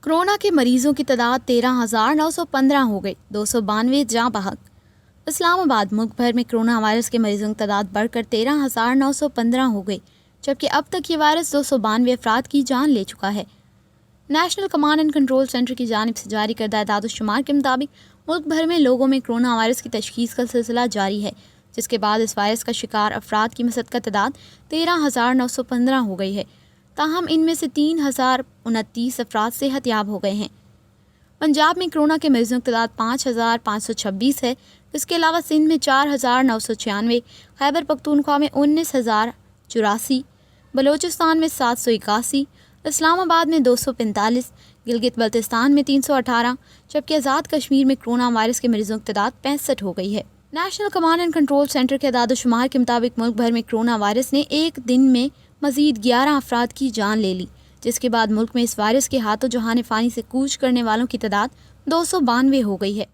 Corona کے مریضوں کی تعداد 13,915 ہو گئی، 292 جاں بحق۔ اسلام آباد ملک بھر میں کرونا وائرس کے مریضوں کی تعداد بڑھ کر 13,915 ہو گئی، جبکہ اب تک یہ وائرس 292 افراد کی جان لے چکا ہے۔ National command and control centre کی جانب سے جاری کردہ اعداد و شمار کے مطابق ملک بھر میں لوگوں میں کرونا وائرس کی تشخیص کا سلسلہ جاری ہے، جس کے بعد اس وائرس کا شکار افراد کی مصدقہ تعداد 13,915 ہو گئی ہے۔ تاہم ان میں سے 3,029 افراد صحت یاب ہو گئے ہیں۔ پنجاب میں کرونا کے مریضوں کی تعداد 5,526 ہے۔ اس کے علاوہ سندھ میں 4,996، خیبر پختونخوا میں 19,084، بلوچستان میں 781، اسلام آباد میں 245، گلگت بلتستان میں 318، جبکہ آزاد کشمیر میں کرونا وائرس کے مریضوں کی تعداد 65 ہو گئی ہے۔ National command and control centre کے اعداد و شمار کے مطابق ملک بھر میں کرونا وائرس نے ایک دن میں مزید 11 افراد کی جان لے لی، جس کے بعد ملک میں اس وائرس کے ہاتھوں جہان فانی سے کوچ کرنے والوں کی تعداد 292 ہو گئی ہے۔